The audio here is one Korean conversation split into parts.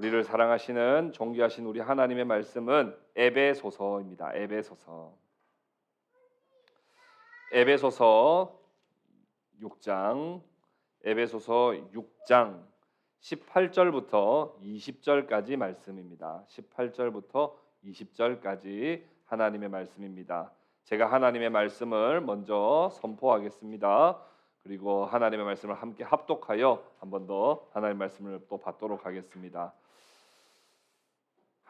우리를 사랑하시는 존귀하신 우리 하나님의 말씀은 에베소서입니다. 에베소서 6장, 에베소서 6장 18절부터 20절까지 말씀입니다. 18절부터 20절까지 하나님의 말씀입니다. 제가 하나님의 말씀을 먼저 선포하겠습니다. 그리고 하나님의 말씀을 함께 합독하여 한 번 더 하나님의 말씀을 또 받도록 하겠습니다.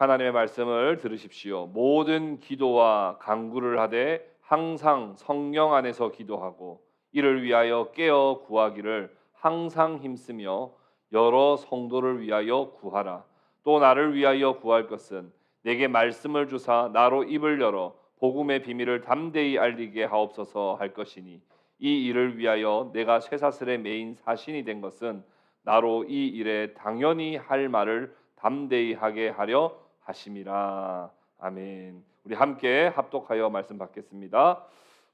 하나님의 말씀을 들으십시오. 모든 기도와 간구를 하되 항상 성령 안에서 기도하고 이를 위하여 깨어 구하기를 항상 힘쓰며 여러 성도를 위하여 구하라. 또 나를 위하여 구할 것은 내게 말씀을 주사 나로 입을 열어 복음의 비밀을 담대히 알리게 하옵소서 할 것이니 이 일을 위하여 내가 쇠사슬에 매인 사신이 된 것은 나로 이 일에 당연히 할 말을 담대히 하게 하려 하심이라. 아멘. 우리 함께 합독하여 말씀 받겠습니다.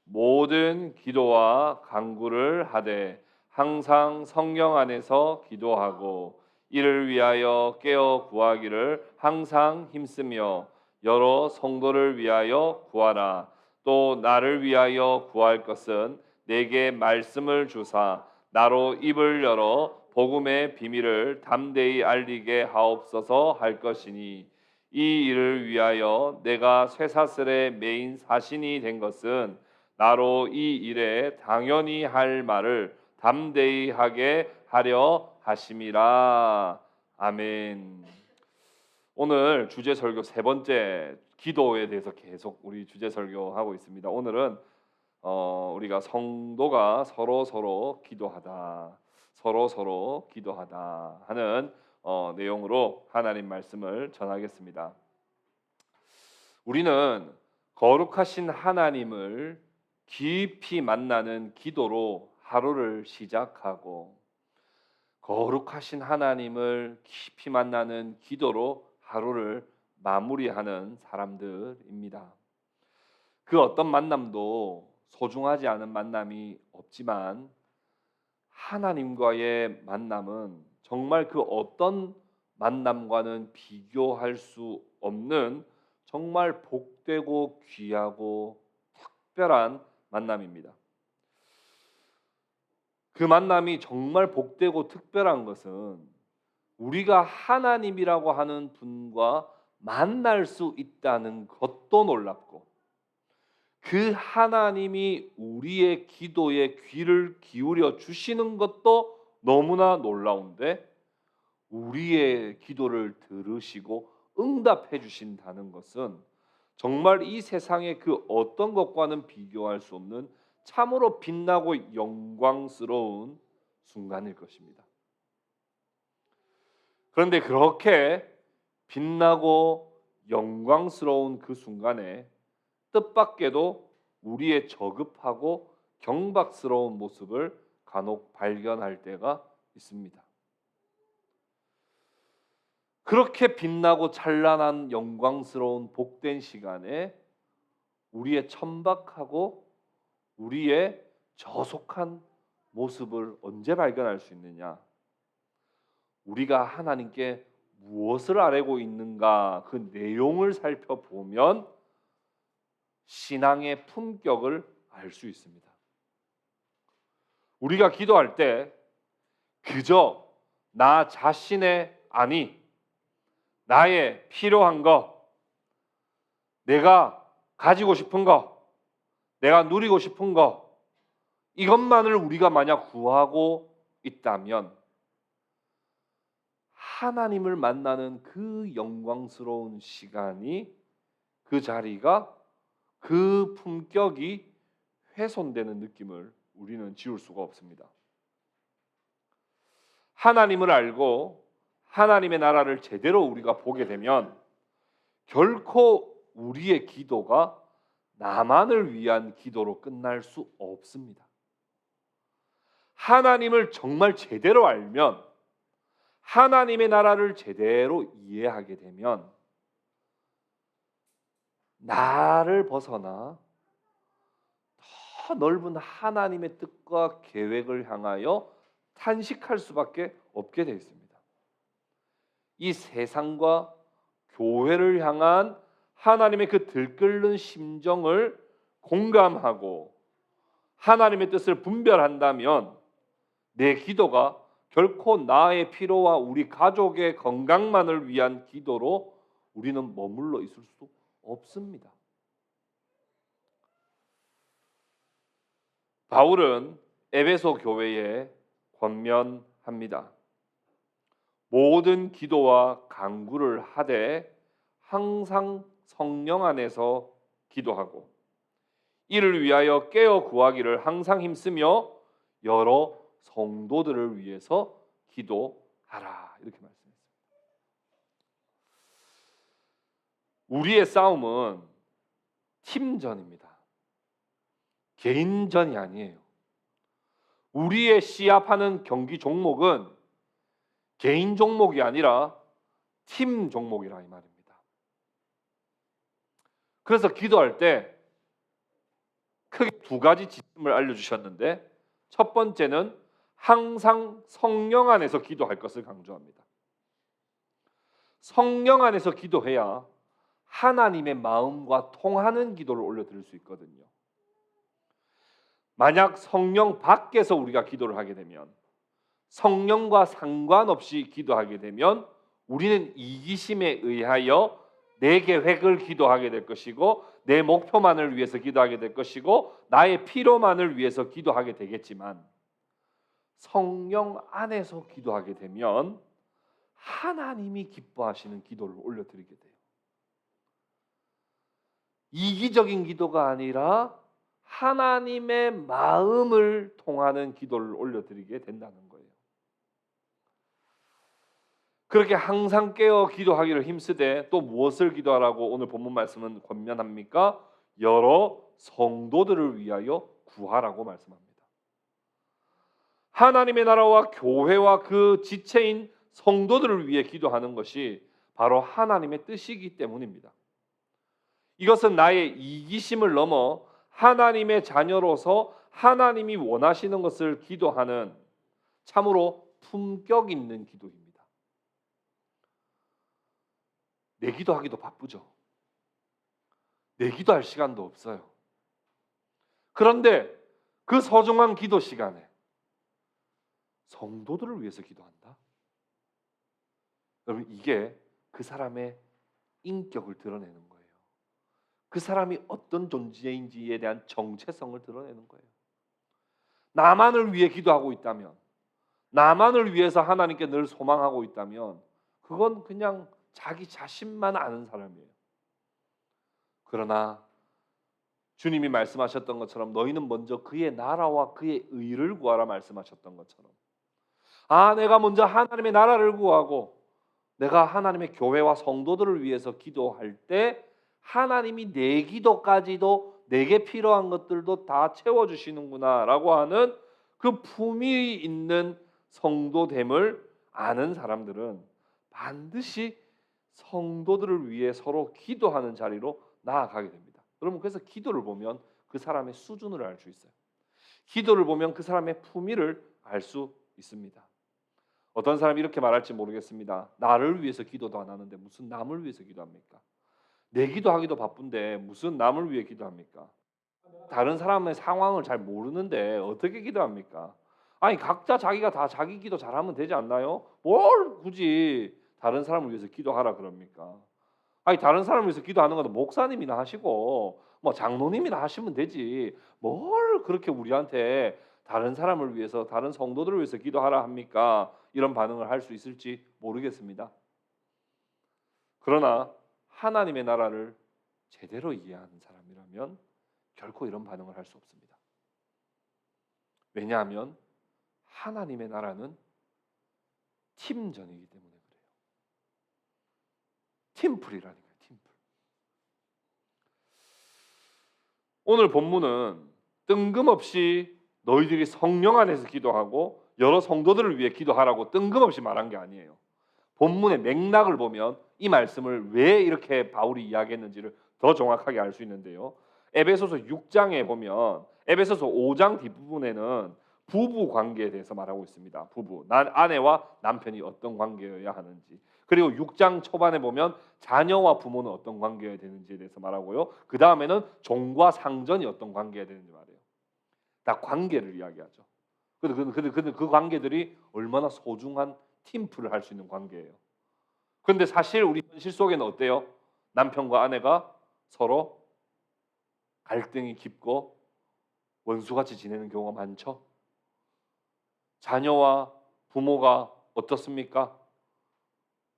모든 기도와 간구를 하되 항상 성령 안에서 기도하고 이를 위하여 깨어 구하기를 항상 힘쓰며 여러 성도를 위하여 구하라. 또 나를 위하여 구할 것은 내게 말씀을 주사 나로 입을 열어 복음의 비밀을 담대히 알리게 하옵소서 할 것이니 이 일을 위하여 내가 쇠사슬에 매인 사신이 된 것은 나로 이 일에 당연히 할 말을 담대히 하게 하려 하심이라. 아멘. 오늘 주제 설교 세 번째 기도에 대해서 계속 우리 주제 설교하고 있습니다. 오늘은 우리가 성도가 서로 기도하다, 서로 기도하다 하는 내용으로 하나님 말씀을 전하겠습니다. 우리는 거룩하신 하나님을 깊이 만나는 기도로 하루를 시작하고 거룩하신 하나님을 깊이 만나는 기도로 하루를 마무리하는 사람들입니다. 그 어떤 만남도 소중하지 않은 만남이 없지만 하나님과의 만남은 정말 그 어떤 만남과는 비교할 수 없는 정말 복되고 귀하고 특별한 만남입니다. 그 만남이 정말 복되고 특별한 것은 우리가 하나님이라고 하는 분과 만날 수 있다는 것도 놀랍고 그 하나님이 우리의 기도에 귀를 기울여 주시는 것도 너무나 놀라운데 우리의 기도를 들으시고 응답해 주신다는 것은 정말 이 세상의 그 어떤 것과는 비교할 수 없는 참으로 빛나고 영광스러운 순간일 것입니다. 그런데 그렇게 빛나고 영광스러운 그 순간에 뜻밖에도 우리의 저급하고 경박스러운 모습을 간혹 발견할 때가 있습니다. 그렇게 빛나고 찬란한 영광스러운 복된 시간에 우리의 천박하고 우리의 저속한 모습을 언제 발견할 수 있느냐? 우리가 하나님께 무엇을 아뢰고 있는가 그 내용을 살펴보면 신앙의 품격을 알 수 있습니다. 우리가 기도할 때 그저 나 자신의 나의 필요한 거, 내가 가지고 싶은 거, 내가 누리고 싶은 거 이것만을 우리가 만약 구하고 있다면 하나님을 만나는 그 영광스러운 시간이 그 자리가 그 품격이 훼손되는 느낌을 우리는 지울 수가 없습니다. 하나님을 알고 하나님의 나라를 제대로 우리가 보게 되면 결코 우리의 기도가 나만을 위한 기도로 끝날 수 없습니다. 하나님을 정말 제대로 알면 하나님의 나라를 제대로 이해하게 되면 나를 벗어나 더 넓은 하나님의 뜻과 계획을 향하여 탄식할 수밖에 없게 되어 있습니다. 이 세상과 교회를 향한 하나님의 그 들끓는 심정을 공감하고 하나님의 뜻을 분별한다면 내 기도가 결코 나의 필요와 우리 가족의 건강만을 위한 기도로 우리는 머물러 있을 수 없습니다. 바울은 에베소 교회에 권면합니다. 모든 기도와 간구를 하되 항상 성령 안에서 기도하고 이를 위하여 깨어 구하기를 항상 힘쓰며 여러 성도들을 위해서 기도하라. 이렇게 말씀했습니다. 우리의 싸움은 팀전입니다. 개인전이 아니에요. 우리의 시합하는 경기 종목은 개인 종목이 아니라 팀 종목이라 이 말입니다. 그래서 기도할 때 크게 두 가지 지침을 알려주셨는데 첫 번째는 항상 성령 안에서 기도할 것을 강조합니다. 성령 안에서 기도해야 하나님의 마음과 통하는 기도를 올려드릴 수 있거든요. 만약 성령 밖에서 우리가 기도를 하게 되면 성령과 상관없이 기도하게 되면 우리는 이기심에 의하여 내 계획을 기도하게 될 것이고 내 목표만을 위해서 기도하게 될 것이고 나의 필요만을 위해서 기도하게 되겠지만 성령 안에서 기도하게 되면 하나님이 기뻐하시는 기도를 올려드리게 돼요. 이기적인 기도가 아니라 하나님의 마음을 통하는 기도를 올려드리게 된다는 거예요. 그렇게 항상 깨어 기도하기를 힘쓰되 또 무엇을 기도하라고 오늘 본문 말씀은 권면합니까? 여러 성도들을 위하여 구하라고 말씀합니다. 하나님의 나라와 교회와 그 지체인 성도들을 위해 기도하는 것이 바로 하나님의 뜻이기 때문입니다. 이것은 나의 이기심을 넘어 하나님의 자녀로서 하나님이 원하시는 것을 기도하는 참으로 품격 있는 기도입니다. 내 기도하기도 바쁘죠. 내 기도할 시간도 없어요. 그런데 그 소중한 기도 시간에 성도들을 위해서 기도한다. 여러분, 이게 그 사람의 인격을 드러내는 거예요. 그 사람이 어떤 존재인지에 대한 정체성을 드러내는 거예요. 나만을 위해 기도하고 있다면, 나만을 위해서 하나님께 늘 소망하고 있다면 그건 그냥 자기 자신만 아는 사람이에요. 그러나 주님이 말씀하셨던 것처럼 너희는 먼저 그의 나라와 그의 의를 구하라 말씀하셨던 것처럼 내가 먼저 하나님의 나라를 구하고 내가 하나님의 교회와 성도들을 위해서 기도할 때 하나님이 내 기도까지도 내게 필요한 것들도 다 채워주시는구나 라고 하는 그 품위 있는 성도됨을 아는 사람들은 반드시 성도들을 위해 서로 기도하는 자리로 나아가게 됩니다. 여러분, 그래서 기도를 보면 그 사람의 수준을 알 수 있어요. 기도를 보면 그 사람의 품위를 알 수 있습니다. 어떤 사람이 이렇게 말할지 모르겠습니다. 나를 위해서 기도도 안 하는데 무슨 남을 위해서 기도합니까? 내 기도하기도 바쁜데 무슨 남을 위해 기도합니까? 다른 사람의 상황을 잘 모르는데 어떻게 기도합니까? 아니, 각자 자기가 다 자기 기도 잘하면 되지 않나요? 뭘 굳이 다른 사람을 위해서 기도하라 그럽니까? 아니, 다른 사람을 위해서 기도하는 것도 목사님이나 하시고 뭐 장로님이나 하시면 되지 뭘 그렇게 우리한테 다른 사람을 위해서 다른 성도들을 위해서 기도하라 합니까? 이런 반응을 할 수 있을지 모르겠습니다. 그러나 하나님의 나라를 제대로 이해하는 사람이라면 결코 이런 반응을 할 수 없습니다. 왜냐하면 하나님의 나라는 팀전이기 때문에 그래요. 팀플이라니까요. 팀플. 오늘 본문은 뜬금없이 너희들이 성령 안에서 기도하고 여러 성도들을 위해 기도하라고 뜬금없이 말한 게 아니에요. 본문의 맥락을 보면 이 말씀을 왜 이렇게 바울이 이야기했는지를 더 정확하게 알 수 있는데요. 에베소서 6장에 보면 에베소서 5장 뒷부분에는 부부 관계에 대해서 말하고 있습니다. 부부, 아내와 남편이 어떤 관계여야 하는지. 그리고 6장 초반에 보면 자녀와 부모는 어떤 관계여야 되는지에 대해서 말하고요. 그 다음에는 종과 상전이 어떤 관계여야 되는지 말해요. 다 관계를 이야기하죠. 근데 그 관계들이 얼마나 소중한 팀플을 할 수 있는 관계예요. 그런데 사실 우리 현실 속에는 어때요? 남편과 아내가 서로 갈등이 깊고 원수같이 지내는 경우가 많죠. 자녀와 부모가 어떻습니까?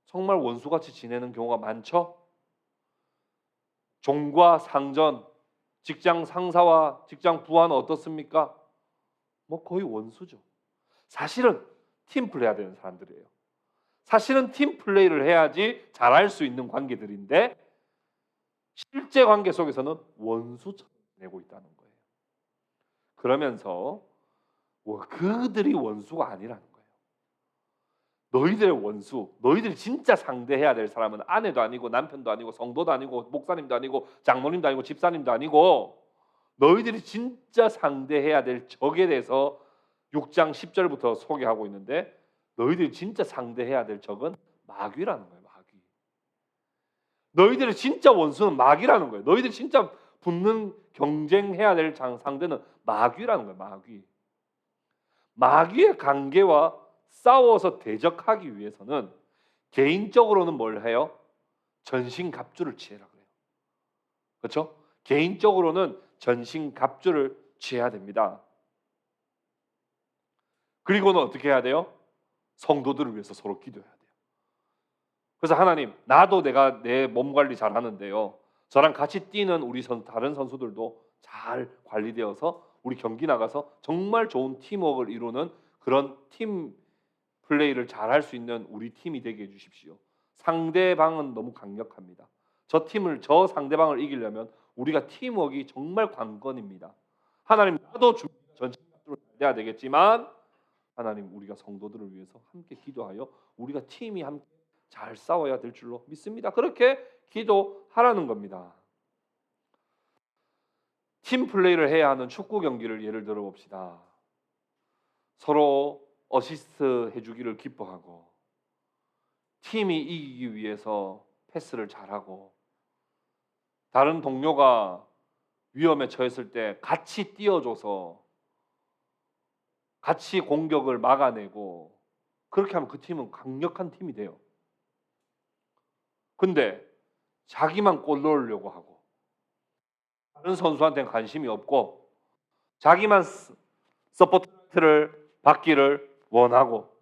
정말 원수같이 지내는 경우가 많죠. 종과 상전, 직장 상사와 직장 부하는 어떻습니까? 뭐 거의 원수죠. 사실은 팀플레이 해야 되는 사람들이에요. 사실은 팀플레이를 해야지 잘할 수 있는 관계들인데 실제 관계 속에서는 원수처럼 내고 있다는 거예요. 그러면서 그들이 원수가 아니라는 거예요. 너희들의 원수, 너희들이 진짜 상대해야 될 사람은 아내도 아니고 남편도 아니고 성도도 아니고 목사님도 아니고 장모님도 아니고 집사님도 아니고 너희들이 진짜 상대해야 될 적에 대해서 6장 10절부터 소개하고 있는데 너희들이 진짜 상대해야 될 적은 마귀라는 거예요. 마귀. 너희들의 진짜 원수는 마귀라는 거예요. 너희들이 진짜 붙는 경쟁해야 될 상대는 마귀라는 거예요. 마귀. 마귀의 관계와 싸워서 대적하기 위해서는 개인적으로는 뭘 해요? 전신갑주를 취해라 그래요. 그렇죠? 개인적으로는 전신갑주를 취해야 됩니다. 그리고는 어떻게 해야 돼요? 성도들을 위해서 서로 기도해야 돼요. 그래서 하나님, 나도 내가 내 몸 관리 잘 하는데요. 저랑 같이 뛰는 우리 다른 선수들도 잘 관리되어서 우리 경기 나가서 정말 좋은 팀워크를 이루는 그런 팀 플레이를 잘할 수 있는 우리 팀이 되게 해주십시오. 상대방은 너무 강력합니다. 저 상대방을 이기려면 우리가 팀워크가 정말 관건입니다. 하나님, 나도 전체적으로 돼야 되겠지만 하나님, 우리가 성도들을 위해서 함께 기도하여 우리가 팀이 함께 잘 싸워야 될 줄로 믿습니다. 그렇게 기도하라는 겁니다. 팀 플레이를 해야 하는 축구 경기를 예를 들어 봅시다. 서로 어시스트 해주기를 기뻐하고 팀이 이기기 위해서 패스를 잘하고 다른 동료가 위험에 처했을 때 같이 뛰어줘서 같이 공격을 막아내고 그렇게 하면 그 팀은 강력한 팀이 돼요. 근데 자기만 골 넣으려고 하고 다른 선수한테는 관심이 없고 자기만 서포트를 받기를 원하고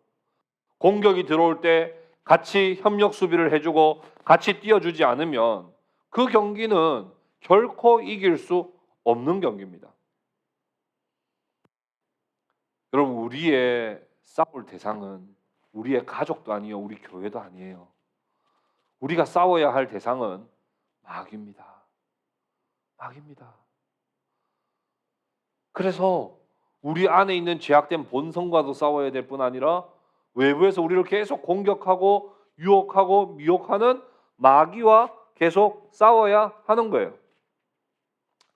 공격이 들어올 때 같이 협력 수비를 해주고 같이 뛰어주지 않으면 그 경기는 결코 이길 수 없는 경기입니다. 여러분, 우리의 싸울 대상은 우리의 가족도 아니에요. 우리 교회도 아니에요. 우리가 싸워야 할 대상은 마귀입니다. 마귀입니다. 그래서 우리 안에 있는 죄악된 본성과도 싸워야 될 뿐 아니라 외부에서 우리를 계속 공격하고 유혹하고 미혹하는 마귀와 계속 싸워야 하는 거예요.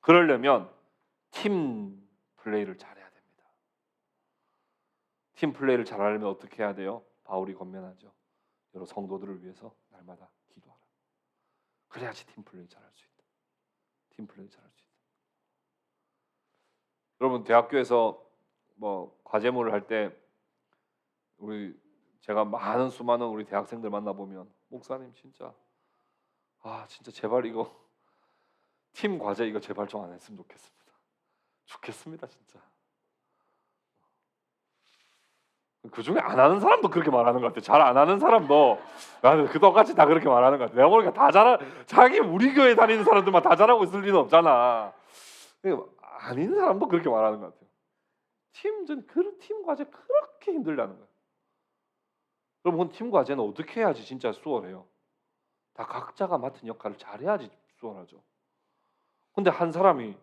그러려면 팀 플레이를 잘해야 됩니다. 팀 플레이를 잘하려면 어떻게 해야 돼요? 바울이 권면하죠. 여러 성도들을 위해서 날마다 기도하라. 그래야지 팀 플레이 잘할 수 있다. 팀 플레이 잘할 수 있다. 여러분, 대학교에서 뭐 과제물을 할 때 제가 수많은 우리 대학생들 만나 보면 목사님 진짜 진짜 제발 이거 팀 과제 이거 제발 좀 안 했으면 좋겠습니다 진짜. 그 중에 안 하는 사람도 그렇게 말하는 것 같아요. 잘 안 하는 사람도 그 똑같이 다 그렇게 말하는 것 같아요. 내가 보니까 다 자기 우리 교회 다니는 사람들만 다 잘하고 있을 리는 없잖아. 아닌 사람도 그렇게 말하는 것 같아요. 팀 과제 그렇게 힘들다는 거예요. 여러분, 팀 과제는 어떻게 해야지 진짜 수월해요? 다 각자가 맡은 역할을 잘해야지 수월하죠. 근데 한 사람이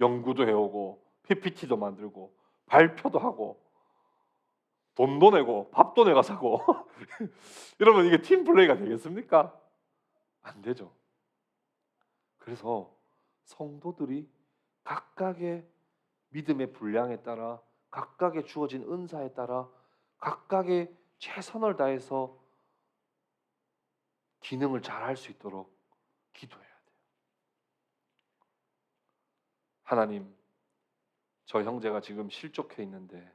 연구도 해오고 PPT도 만들고 발표도 하고 돈도 내고 밥도 내가 사고 여러분, 이게 팀 플레이가 되겠습니까? 안 되죠. 그래서 성도들이 각각의 믿음의 분량에 따라 각각의 주어진 은사에 따라 각각의 최선을 다해서 기능을 잘 할 수 있도록 기도해야 돼요. 하나님, 저 형제가 지금 실족해 있는데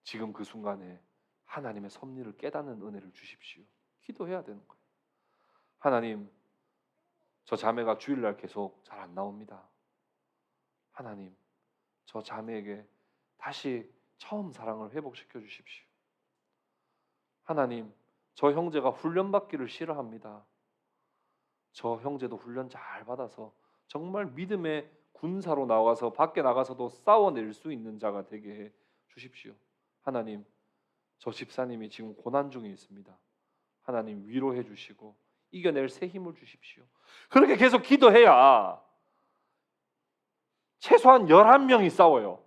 지금 그 순간에 하나님의 섭리를 깨닫는 은혜를 주십시오. 기도해야 되는 거예요. 하나님, 저 자매가 주일날 계속 잘 안 나옵니다. 하나님, 저 자매에게 다시 처음 사랑을 회복시켜 주십시오. 하나님, 저 형제가 훈련받기를 싫어합니다. 저 형제도 훈련 잘 받아서 정말 믿음의 군사로 나가서 밖에 나가서도 싸워낼 수 있는 자가 되게 해 주십시오. 하나님, 저 집사님이 지금 고난 중에 있습니다. 하나님, 위로해 주시고 이겨낼 새 힘을 주십시오. 그렇게 계속 기도해야 최소한 11명이 싸워요.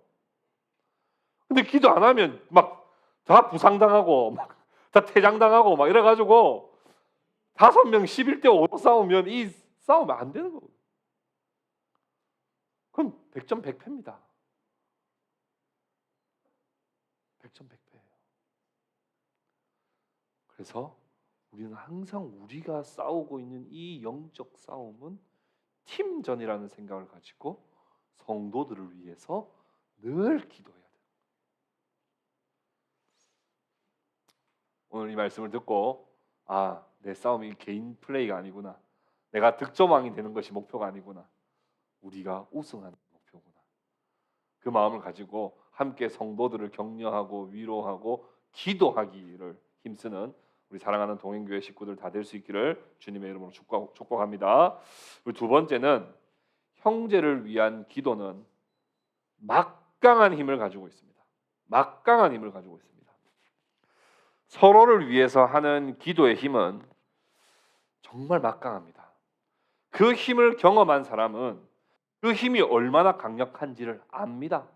근데 기도 안 하면 막 다 부상당하고 막 다 퇴장당하고 막 이래가지고 5명 11대 5로 싸우면 이 싸우면 안 되는 거고. 그럼 100점 100패입니다. 100점 100패예요. 그래서 우리는 항상 우리가 싸우고 있는 이 영적 싸움은 팀전이라는 생각을 가지고 성도들을 위해서 늘 기도해야 돼요. 오늘 이 말씀을 듣고 내 싸움이 개인 플레이가 아니구나. 내가 득점왕이 되는 것이 목표가 아니구나. 우리가 우승하는 목표구나. 그 마음을 가지고 함께 성도들을 격려하고 위로하고 기도하기를 힘쓰는 우리 사랑하는 동행교회 식구들 다 될 수 있기를 주님의 이름으로 축복합니다. 우리 두 번째는 형제를 위한 기도는 막강한 힘을 가지고 있습니다. 막강한 힘을 가지고 있습니다. 서로를 위해서 하는 기도의 힘은 정말 막강합니다. 그 힘을 경험한 사람은 그 힘이 얼마나 강력한지를 압니다.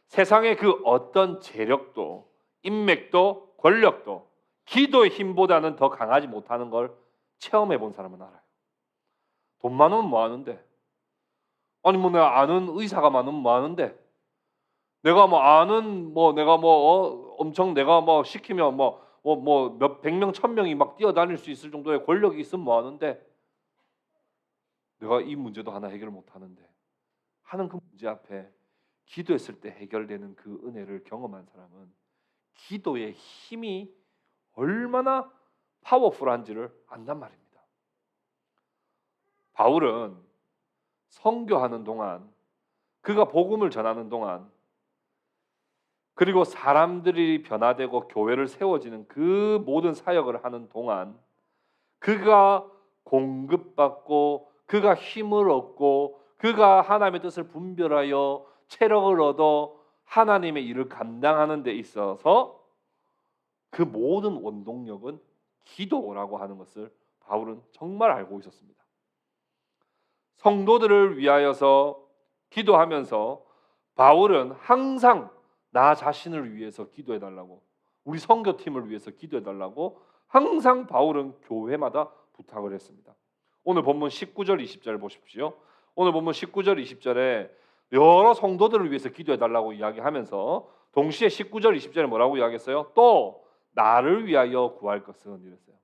세상의 그 어떤 재력도 인맥도 권력도 기도의 힘보다는 더 강하지 못하는 걸 체험해 본 사람은 알아요. 돈 많으면 뭐 하는데? 아니 뭐 내가 아는 의사가 많으면 뭐 하는데? 내가 뭐 아는 내가 엄청 내가 시키면 몇 100명 1000명이 막 뛰어다닐 수 있을 정도의 권력이 있으면 뭐 하는데? 내가 이 문제도 하나 해결 못 하는데 하는 그 문제 앞에 기도했을 때 해결되는 그 은혜를 경험한 사람은 기도의 힘이 얼마나 파워풀한지를 안단 말입니다. 바울은 선교하는 동안, 그가 복음을 전하는 동안, 그리고 사람들이 변화되고 교회를 세워지는 그 모든 사역을 하는 동안 그가 공급받고 그가 힘을 얻고 그가 하나님의 뜻을 분별하여 체력을 얻어 하나님의 일을 감당하는 데 있어서 그 모든 원동력은 기도라고 하는 것을 바울은 정말 알고 있었습니다. 성도들을 위하여서 기도하면서 바울은 항상 나 자신을 위해서 기도해달라고, 우리 선교팀을 위해서 기도해달라고 항상 바울은 교회마다 부탁을 했습니다. 오늘 본문 19절 20절 보십시오. 오늘 본문 19절 20절에 여러 성도들을 위해서 기도해달라고 이야기하면서 동시에 19절 20절에 뭐라고 이야기했어요? 또 나를 위하여 구할 것은 이랬어요.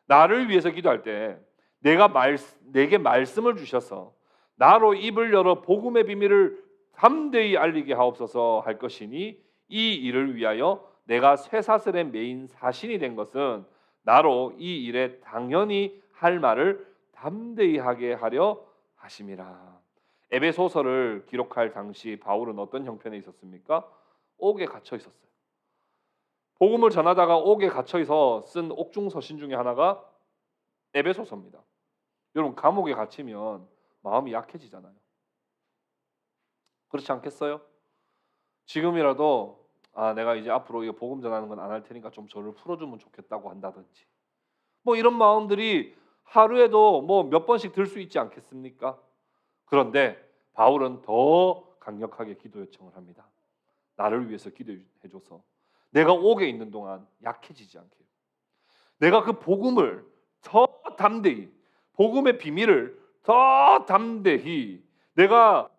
나를 위해서 기도할 때 내게 말씀을 주셔서 나로 입을 열어 복음의 비밀을 담대히 알리게 하옵소서 할 것이니 이 일을 위하여 내가 쇠사슬에 매인 사신이 된 것은 나로 이 일에 당연히 할 말을 담대히 하게 하려 하심이라. 에베소서를 기록할 당시 바울은 어떤 형편에 있었습니까? 옥에 갇혀 있었어요. 복음을 전하다가 옥에 갇혀 있어 쓴 옥중 서신 중에 하나가 에베소서입니다. 여러분, 감옥에 갇히면 마음이 약해지잖아요. 그렇지 않겠어요? 지금이라도 내가 이제 앞으로 이거 복음 전하는 건 안 할 테니까 좀 저를 풀어주면 좋겠다고 한다든지 이런 마음들이 하루에도 몇 번씩 들 수 있지 않겠습니까? 그런데 바울은 더 강력하게 기도 요청을 합니다. 나를 위해서 기도해줘서 내가 옥에 있는 동안 약해지지 않게, 내가 그 복음을 더 담대히, 복음의 비밀을 더 담대히 내가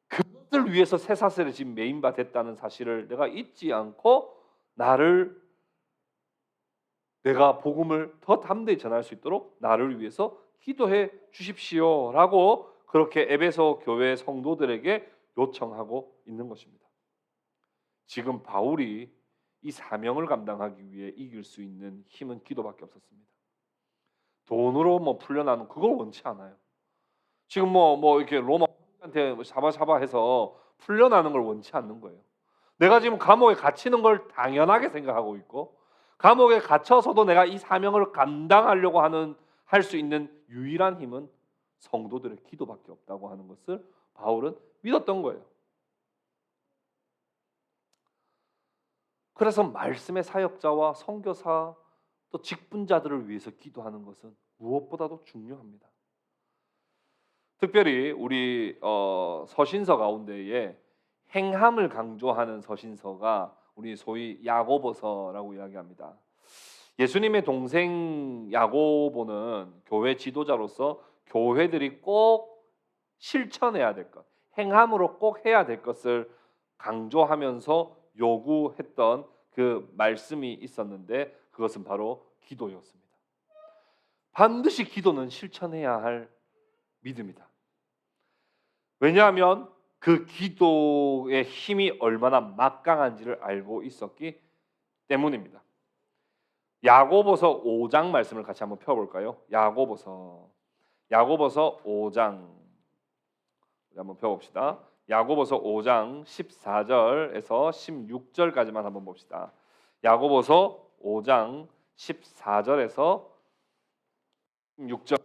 그것을 위해서 쇠사슬에 지금 매인 바 됐다는 사실을 내가 잊지 않고 나를 내가 복음을 더 담대히 전할 수 있도록 나를 위해서 기도해 주십시오라고 그렇게 에베소 교회 성도들에게 요청하고 있는 것입니다. 지금 바울이 이 사명을 감당하기 위해 이길 수 있는 힘은 기도밖에 없었습니다. 돈으로 풀려나는 그걸 원치 않아요. 지금 이렇게 로마한테 샤바샤바 해서 풀려나는 걸 원치 않는 거예요. 내가 지금 감옥에 갇히는 걸 당연하게 생각하고 있고, 감옥에 갇혀서도 내가 이 사명을 감당하려고 할 수 있는 유일한 힘은 성도들의 기도밖에 없다고 하는 것을 바울은 믿었던 거예요. 그래서 말씀의 사역자와 선교사 또 직분자들을 위해서 기도하는 것은 무엇보다도 중요합니다. 특별히 우리 서신서 가운데에 행함을 강조하는 서신서가 우리 소위 야고보서라고 이야기합니다. 예수님의 동생 야고보는 교회 지도자로서 교회들이 꼭 실천해야 될 것, 행함으로 꼭 해야 될 것을 강조하면서 요구했던 그 말씀이 있었는데 그것은 바로 기도였습니다. 반드시 기도는 실천해야 할 믿음이다. 왜냐하면 그 기도의 힘이 얼마나 막강한지를 알고 있었기 때문입니다. 야고보서 5장 말씀을 같이 한번 펴볼까요? 야고보서 5장 한번 펴봅시다. 야고보서 5장 14절에서 16절까지만 한번 봅시다. 야고보서 5장 14절에서 16절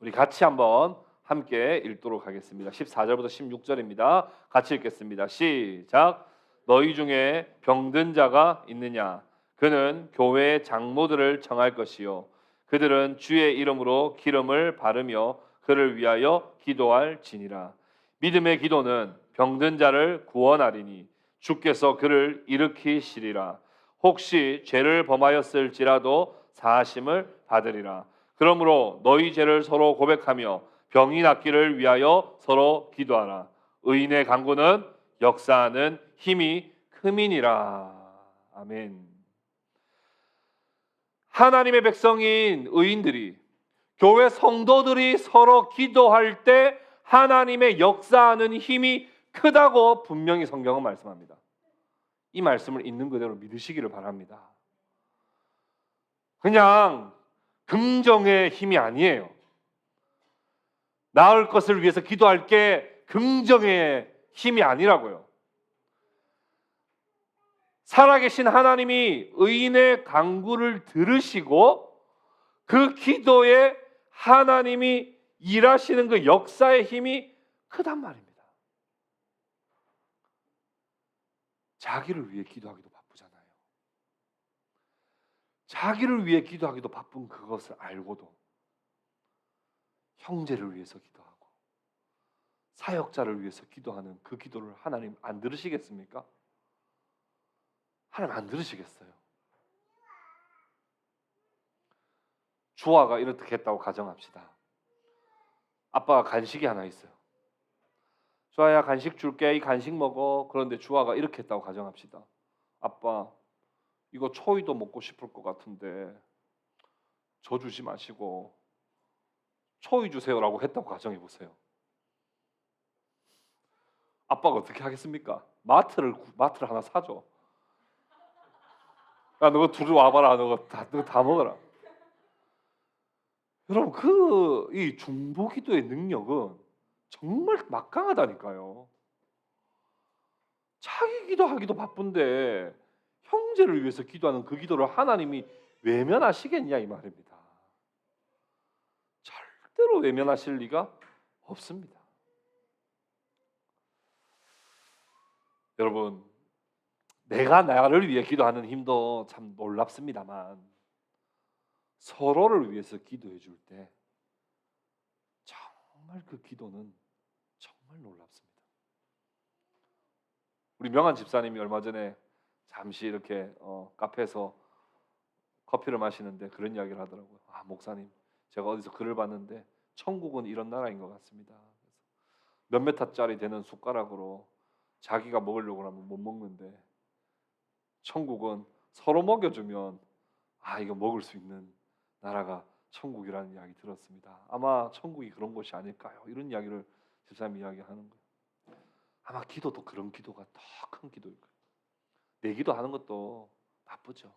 우리 같이 한번 함께 읽도록 하겠습니다. 14절부터 16절입니다. 같이 읽겠습니다. 시작. 너희 중에 병든 자가 있느냐? 그는 교회의 장로들을 청할 것이요 그들은 주의 이름으로 기름을 바르며 그를 위하여 기도할지니라. 믿음의 기도는 병든 자를 구원하리니 주께서 그를 일으키시리라. 혹시 죄를 범하였을지라도 사하심을 받으리라. 그러므로 너희 죄를 서로 고백하며 병이 낫기를 위하여 서로 기도하라. 의인의 간구는 역사하는 힘이 큼이니라. 아멘. 하나님의 백성인 의인들이, 교회 성도들이 서로 기도할 때 하나님의 역사하는 힘이 크다고 분명히 성경은 말씀합니다. 이 말씀을 있는 그대로 믿으시기를 바랍니다. 그냥 긍정의 힘이 아니에요. 나을 것을 위해서 기도할 게 긍정의 힘이 아니라고요. 살아계신 하나님이 의인의 간구를 들으시고 그 기도에 하나님이 일하시는 그 역사의 힘이 크단 말입니다. 자기를 위해 기도하기도 바쁘잖아요. 자기를 위해 기도하기도 바쁜 그것을 알고도 형제를 위해서 기도하고 사역자를 위해서 기도하는 그 기도를 하나님 안 들으시겠습니까? 하나님 안 들으시겠어요? 주아가 이렇게 했다고 가정합시다. 아빠가 간식이 하나 있어요. 주아야 간식 줄게. 이 간식 먹어. 그런데 주아가 이렇게 했다고 가정합시다. 아빠 이거 초이도 먹고 싶을 것 같은데 저 주지 마시고 초이 주세요라고 했다고 가정해 보세요. 아빠가 어떻게 하겠습니까? 마트를 하나 사줘. 야, 너거 둘이 와봐라. 너거 다 먹어라. 여러분, 이 중보기도의 능력은 정말 막강하다니까요. 자기 기도하기도 바쁜데 형제를 위해서 기도하는 그 기도를 하나님이 외면하시겠냐 이 말입니다. 절대로 외면하실 리가 없습니다. 여러분, 내가 나를 위해 기도하는 힘도 참 놀랍습니다만 서로를 위해서 기도해 줄 때 정말 그 기도는 정말 놀랍습니다. 우리 명한 집사님이 얼마 전에 잠시 이렇게 카페에서 커피를 마시는데 그런 이야기를 하더라고요. 아, 목사님, 제가 어디서 글을 봤는데 천국은 이런 나라인 것 같습니다. 몇몇 타짜리 되는 숟가락으로 자기가 먹으려고 하면 못 먹는데 천국은 서로 먹여주면 이거 먹을 수 있는 나라가 천국이라는 이야기 들었습니다. 아마 천국이 그런 곳이 아닐까요? 이런 이야기를 집사님이 이야기하는 거예요. 아마 기도도 그런 기도가 더 큰 기도일 거예요. 내 기도하는 것도 나쁘죠.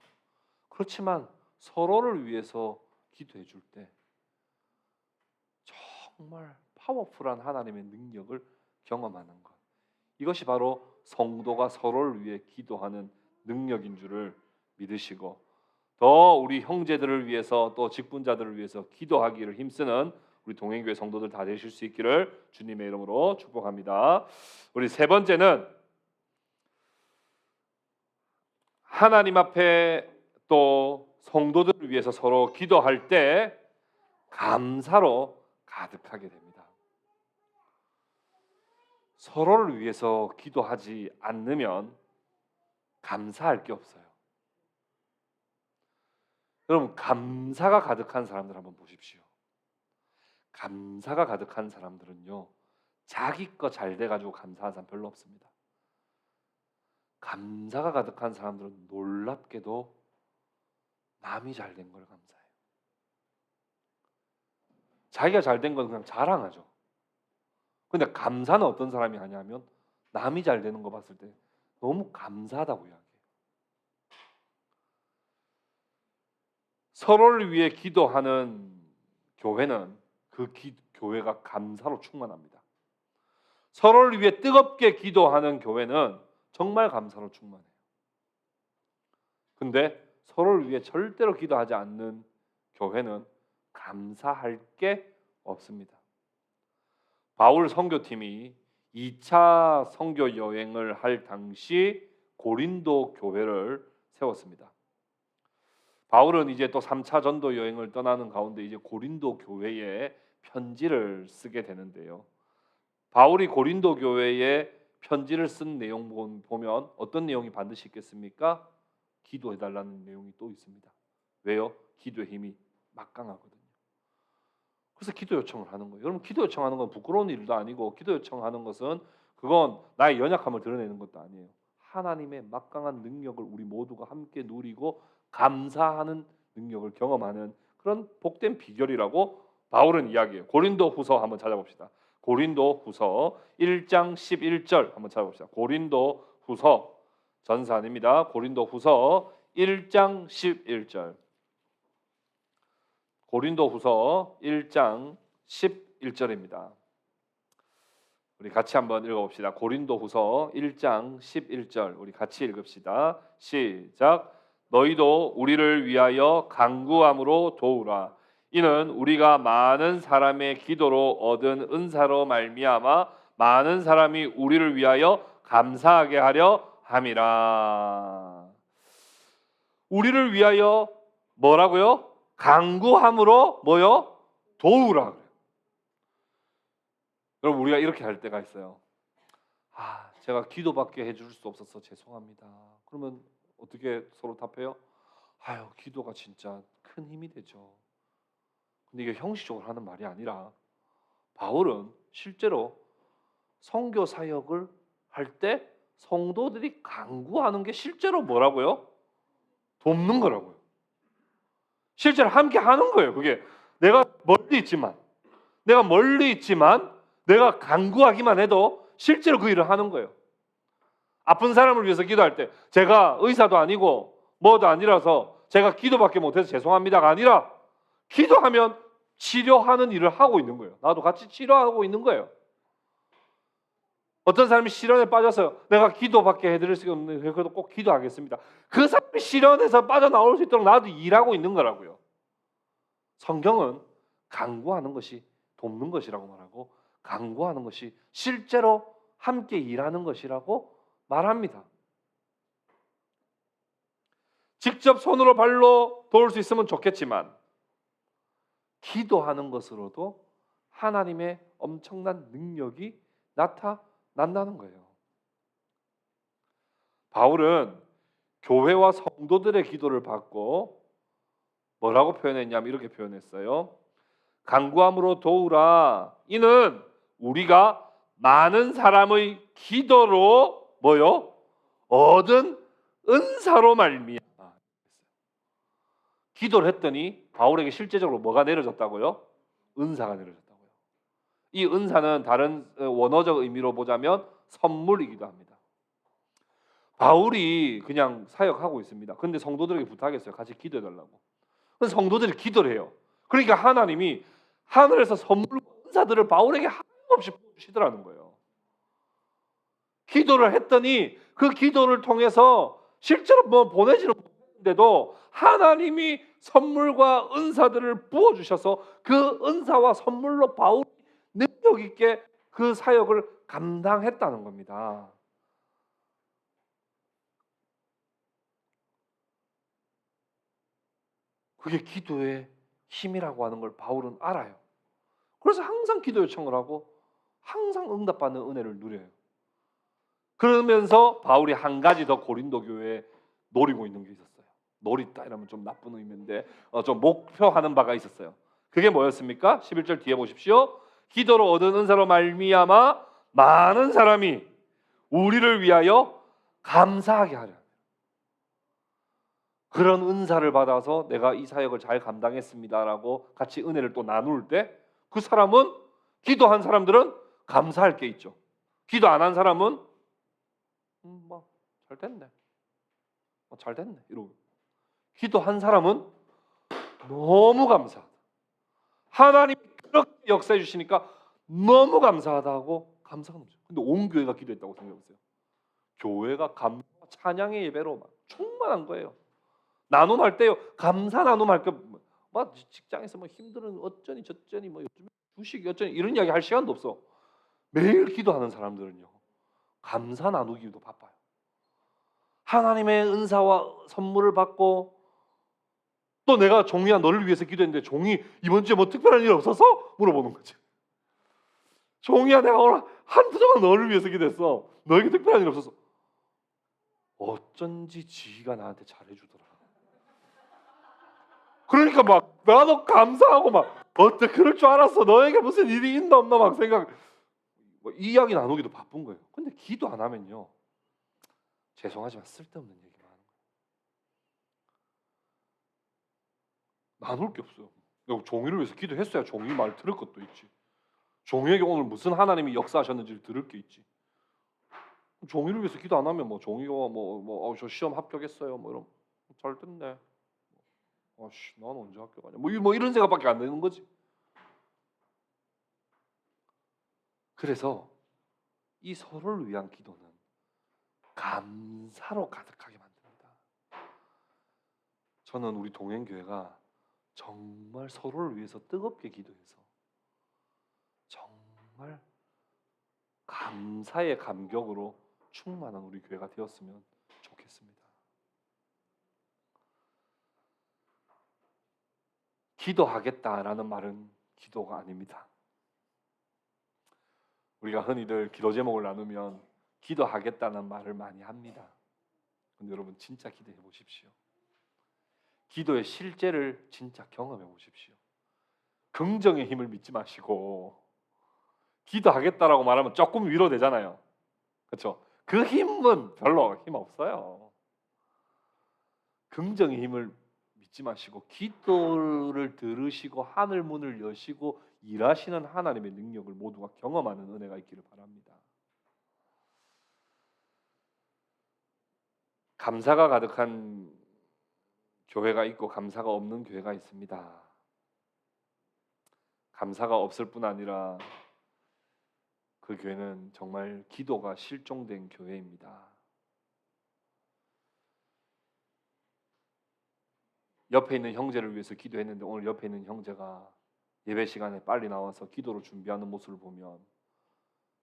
그렇지만 서로를 위해서 기도해 줄 때 정말 파워풀한 하나님의 능력을 경험하는 것, 이것이 바로 성도가 서로를 위해 기도하는 능력인 줄을 믿으시고, 더 우리 형제들을 위해서 또 직분자들을 위해서 기도하기를 힘쓰는 우리 동행교회 성도들 다 되실 수 있기를 주님의 이름으로 축복합니다. 우리 세 번째는 하나님 앞에 또 성도들을 위해서 서로 기도할 때 감사로 가득하게 됩니다. 서로를 위해서 기도하지 않으면 감사할 게 없어요. 여러분, 감사가 가득한 사람들 한번 보십시오. 감사가 가득한 사람들은요, 자기 거 잘 돼가지고 감사한 사람 별로 없습니다. 감사가 가득한 사람들은 놀랍게도 남이 잘 된 걸 감사해요. 자기가 잘 된 건 그냥 자랑하죠. 근데 감사는 어떤 사람이 하냐면 남이 잘 되는 거 봤을 때 너무 감사하다고 이야기해요. 서로를 위해 기도하는 교회는 그 교회가 감사로 충만합니다. 서로를 위해 뜨겁게 기도하는 교회는 정말 감사로 충만해요. 근데 서로를 위해 절대로 기도하지 않는 교회는 감사할 게 없습니다. 바울 선교팀이 2차 선교 여행을 할 당시 고린도 교회를 세웠습니다. 바울은 이제 또 3차 전도 여행을 떠나는 가운데 이제 고린도 교회에 편지를 쓰게 되는데요. 바울이 고린도 교회에 편지를 쓴 내용 보면 어떤 내용이 반드시 있겠습니까? 기도해달라는 내용이 또 있습니다. 왜요? 기도의 힘이 막강하거든요. 그래서 기도 요청을 하는 거예요. 여러분, 기도 요청하는 건 부끄러운 일도 아니고, 기도 요청하는 것은 그건 나의 연약함을 드러내는 것도 아니에요. 하나님의 막강한 능력을 우리 모두가 함께 누리고 감사하는 능력을 경험하는 그런 복된 비결이라고 바울은 이야기해요. 고린도후서 한번 찾아봅시다. 고린도후서 1장 11절 한번 찾아봅시다. 고린도후서, 전서 아닙니다. 고린도후서 1장 11절. 고린도후서 1장 11절입니다. 우리 같이 한번 읽어봅시다. 고린도후서 1장 11절 우리 같이 읽읍시다. 시작. 너희도 우리를 위하여 간구함으로 도우라. 이는 우리가 많은 사람의 기도로 얻은 은사로 말미암아 많은 사람이 우리를 위하여 감사하게 하려 함이라. 우리를 위하여 뭐라고요? 간구함으로 뭐요? 도우라 그래요. 여러분, 우리가 이렇게 할 때가 있어요. 제가 기도밖에 해줄 수 없어서 죄송합니다. 그러면 어떻게 서로 답해요? 기도가 진짜 큰 힘이 되죠. 근데 이게 형식적으로 하는 말이 아니라 바울은 실제로 선교 사역을 할 때 성도들이 간구하는 게 실제로 뭐라고요? 돕는 거라고요. 실제로 함께 하는 거예요. 그게 내가 멀리 있지만 내가 간구하기만 해도 실제로 그 일을 하는 거예요. 아픈 사람을 위해서 기도할 때 제가 의사도 아니고 뭐도 아니라서 제가 기도밖에 못해서 죄송합니다가 아니라 기도하면 치료하는 일을 하고 있는 거예요. 나도 같이 치료하고 있는 거예요. 어떤 사람이 시련에 빠져서 내가 기도밖에 해드릴 수 없는데 그래도 꼭 기도하겠습니다. 그 사람이 시련에서 빠져나올 수 있도록 나도 일하고 있는 거라고요. 성경은 간구하는 것이 돕는 것이라고 말하고 간구하는 것이 실제로 함께 일하는 것이라고 말합니다. 직접 손으로 발로 도울 수 있으면 좋겠지만 기도하는 것으로도 하나님의 엄청난 능력이 나타난다는 거예요. 바울은 교회와 성도들의 기도를 받고 뭐라고 표현했냐면 이렇게 표현했어요. 간구함으로 도우라. 이는 우리가 많은 사람의 기도로 얻은 은사로 말미암아. 기도를 했더니 바울에게 실제적으로 뭐가 내려졌다고요? 은사가 내려졌다고요. 이 은사는 다른 원어적 의미로 보자면 선물이기도 합니다. 바울이 그냥 사역하고 있습니다. 근데 성도들에게 부탁했어요. 같이 기도해달라고. 그래서 성도들이 기도를 해요. 그러니까 하나님이 하늘에서 선물 은사들을 바울에게 하염없이 주시더라는 거예요. 기도를 했더니 그 기도를 통해서 실제로 뭐 보내지는 못했는데도 하나님이 선물과 은사들을 부어주셔서 그 은사와 선물로 바울이 능력 있게 그 사역을 감당했다는 겁니다. 그게 기도의 힘이라고 하는 걸 바울은 알아요. 그래서 항상 기도 요청을 하고 항상 응답받는 은혜를 누려요. 그러면서 바울이 한 가지 더 고린도 교회에 노리고 있는 게 있었어요. 노리다 이러면 좀 나쁜 의미인데 좀 목표하는 바가 있었어요. 그게 뭐였습니까? 11절 뒤에 보십시오. 기도로 얻은 은사로 말미암아 많은 사람이 우리를 위하여 감사하게 하려. 그런 은사를 받아서 내가 이 사역을 잘 감당했습니다라고 같이 은혜를 또 나눌 때 그 사람은 기도한 사람들은 감사할 게 있죠. 기도 안 한 사람은 뭐 잘 됐네. 잘 됐네. 이러고. 기도한 사람은 너무 감사하다. 하나님이 그렇게 역사해 주시니까 너무 감사하다고 감사가 넘쳐요. 근데 온 교회가 기도했다고 생각해 보세요. 교회가 찬양의 예배로 막 충만한 거예요. 나눔할 때요. 감사 나눔할 때 막 직장에서 뭐 힘들은 어쩌니 저쩌니 뭐 요즘 주식 어쩌니 이런 이야기 할 시간도 없어. 매일 기도하는 사람들은요. 감사 나누기도 바빠요. 하나님의 은사와 선물을 받고 또 내가 종이야 너를 위해서 기도했는데 종이 이번 주에 뭐 특별한 일 없어서 물어보는 거지. 종이야 내가 오늘 한두 조각 너를 위해서 기도했어. 너에게 특별한 일 없어서. 어쩐지 지가 나한테 잘해주더라. 그러니까 막 나도 감사하고 막 어때 그럴 줄 알았어. 너에게 무슨 일이 있나 없나 막 생각. 뭐 이야기 나누기도 바쁜 거예요. 근데 기도 안 하면요. 죄송하지만 쓸데없는 얘기만 하는 거예요. 나눌 게 없어요. 종이를 위해서 기도했어야 종이 말 들을 것도 있지. 종이에게 오늘 무슨 하나님이 역사하셨는지를 들을 게 있지. 종이를 위해서 기도 안 하면 뭐 종이가 저 시험 합격했어요. 뭐 이런 잘 됐네. 아씨, 난 언제 합격하냐. 뭐 이런 생각밖에 안 드는 거지. 그래서 이 서로를 위한 기도는 감사로 가득하게 만듭니다. 저는 우리 동행교회가 정말 서로를 위해서 뜨겁게 기도해서 정말 감사의 감격으로 충만한 우리 교회가 되었으면 좋겠습니다. 기도하겠다라는 말은 기도가 아닙니다. 우리가 흔히들 기도 제목을 나누면 기도하겠다는 말을 많이 합니다. 근데 여러분 진짜 기도해 보십시오. 기도의 실제를 진짜 경험해 보십시오. 긍정의 힘을 믿지 마시고 기도하겠다라고 말하면 조금 위로되잖아요. 그렇죠? 그 힘은 별로 힘 없어요. 긍정의 힘을 믿지 마시고 기도를 들으시고 하늘 문을 여시고 일하시는 하나님의 능력을 모두가 경험하는 은혜가 있기를 바랍니다. 감사가 가득한 교회가 있고 감사가 없는 교회가 있습니다. 감사가 없을 뿐 아니라 그 교회는 정말 기도가 실종된 교회입니다. 옆에 있는 형제를 위해서 기도했는데 오늘 옆에 있는 형제가 예배 시간에 빨리 나와서 기도를 준비하는 모습을 보면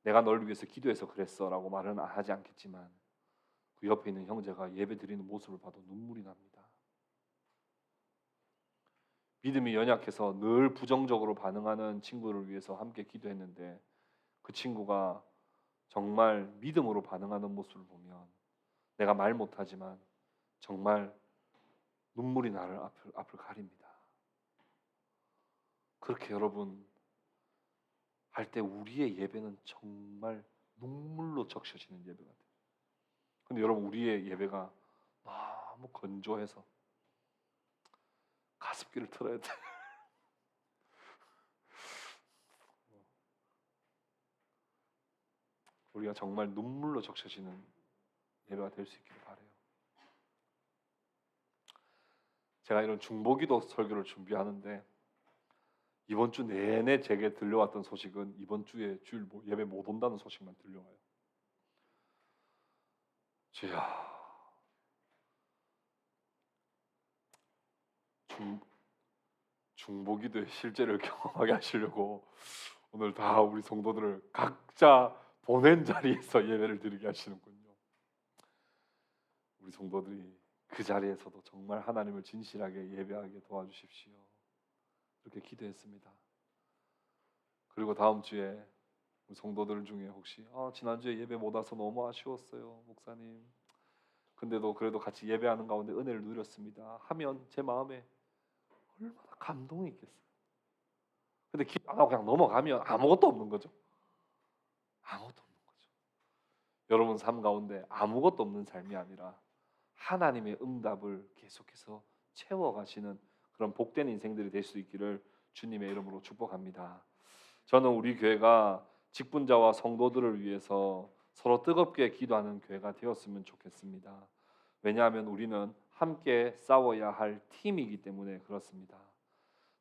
내가 널 위해서 기도해서 그랬어 라고 말은 하지 않겠지만 그 옆에 있는 형제가 예배 드리는 모습을 봐도 눈물이 납니다. 믿음이 연약해서 늘 부정적으로 반응하는 친구를 위해서 함께 기도했는데 그 친구가 정말 믿음으로 반응하는 모습을 보면 내가 말 못하지만 정말 눈물이 나를 앞을 가립니다. 그렇게 여러분 할 때 우리의 예배는 정말 눈물로 적셔지는 예배 같아요. 근데 여러분 우리의 예배가 너무 건조해서 가습기를 틀어야 돼. 우리가 정말 눈물로 적셔지는 예배가 될 수 있기를 바라요. 제가 이런 중보기도 설교를 준비하는데 이번 주 내내 제게 들려왔던 소식은 이번 주에 주일 예배 못 온다는 소식만 들려와요. 주야, 중보기도의 실제를 경험하게 하시려고 오늘 다 우리 성도들을 각자 보낸 자리에서 예배를 드리게 하시는군요. 우리 성도들이 그 자리에서도 정말 하나님을 진실하게 예배하게 도와주십시오. 그렇게 기도했습니다. 그리고 다음 주에 우리 성도들 중에 혹시 지난주에 예배 못 와서 너무 아쉬웠어요, 목사님. 근데도 그래도 같이 예배하는 가운데 은혜를 누렸습니다 하면 제 마음에 얼마나 감동이 있겠어요. 근데 기도 안 하고 그냥 넘어가면 아무것도 없는 거죠. 아무것도 없는 거죠. 여러분 삶 가운데 아무것도 없는 삶이 아니라 하나님의 응답을 계속해서 채워가시는 그런 복된 인생들이 될 수 있기를 주님의 이름으로 축복합니다. 저는 우리 교회가 직분자와 성도들을 위해서 서로 뜨겁게 기도하는 교회가 되었으면 좋겠습니다. 왜냐하면 우리는 함께 싸워야 할 팀이기 때문에 그렇습니다.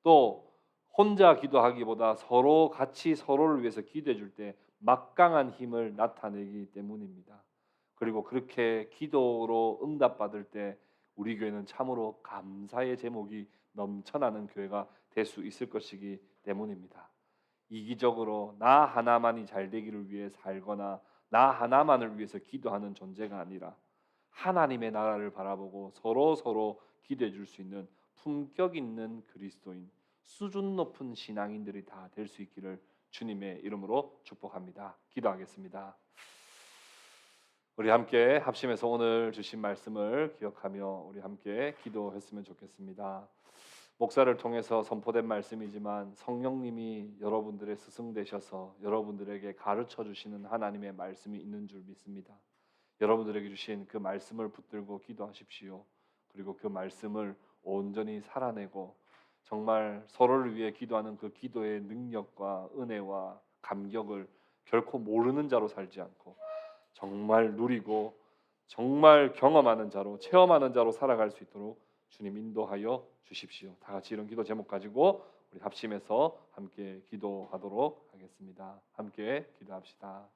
또 혼자 기도하기보다 서로 같이 서로를 위해서 기도해 줄 때 막강한 힘을 나타내기 때문입니다. 그리고 그렇게 기도로 응답받을 때 우리 교회는 참으로 감사의 제목이 넘쳐나는 교회가 될 수 있을 것이기 때문입니다. 이기적으로 나 하나만이 잘 되기를 위해 살거나 나 하나만을 위해서 기도하는 존재가 아니라 하나님의 나라를 바라보고 서로 기도해 줄 수 있는 품격 있는 그리스도인, 수준 높은 신앙인들이 다 될 수 있기를 주님의 이름으로 축복합니다. 기도하겠습니다. 우리 함께 합심해서 오늘 주신 말씀을 기억하며 우리 함께 기도했으면 좋겠습니다. 목사를 통해서 선포된 말씀이지만 성령님이 여러분들의 스승 되셔서 여러분들에게 가르쳐 주시는 하나님의 말씀이 있는 줄 믿습니다. 여러분들에게 주신 그 말씀을 붙들고 기도하십시오. 그리고 그 말씀을 온전히 살아내고 정말 서로를 위해 기도하는 그 기도의 능력과 은혜와 감격을 결코 모르는 자로 살지 않고 정말 누리고 정말 경험하는 자로 체험하는 자로 살아갈 수 있도록 주님 인도하여 주십시오. 다 같이 이런 기도 제목 가지고 우리 합심해서 함께 기도하도록 하겠습니다. 함께 기도합시다.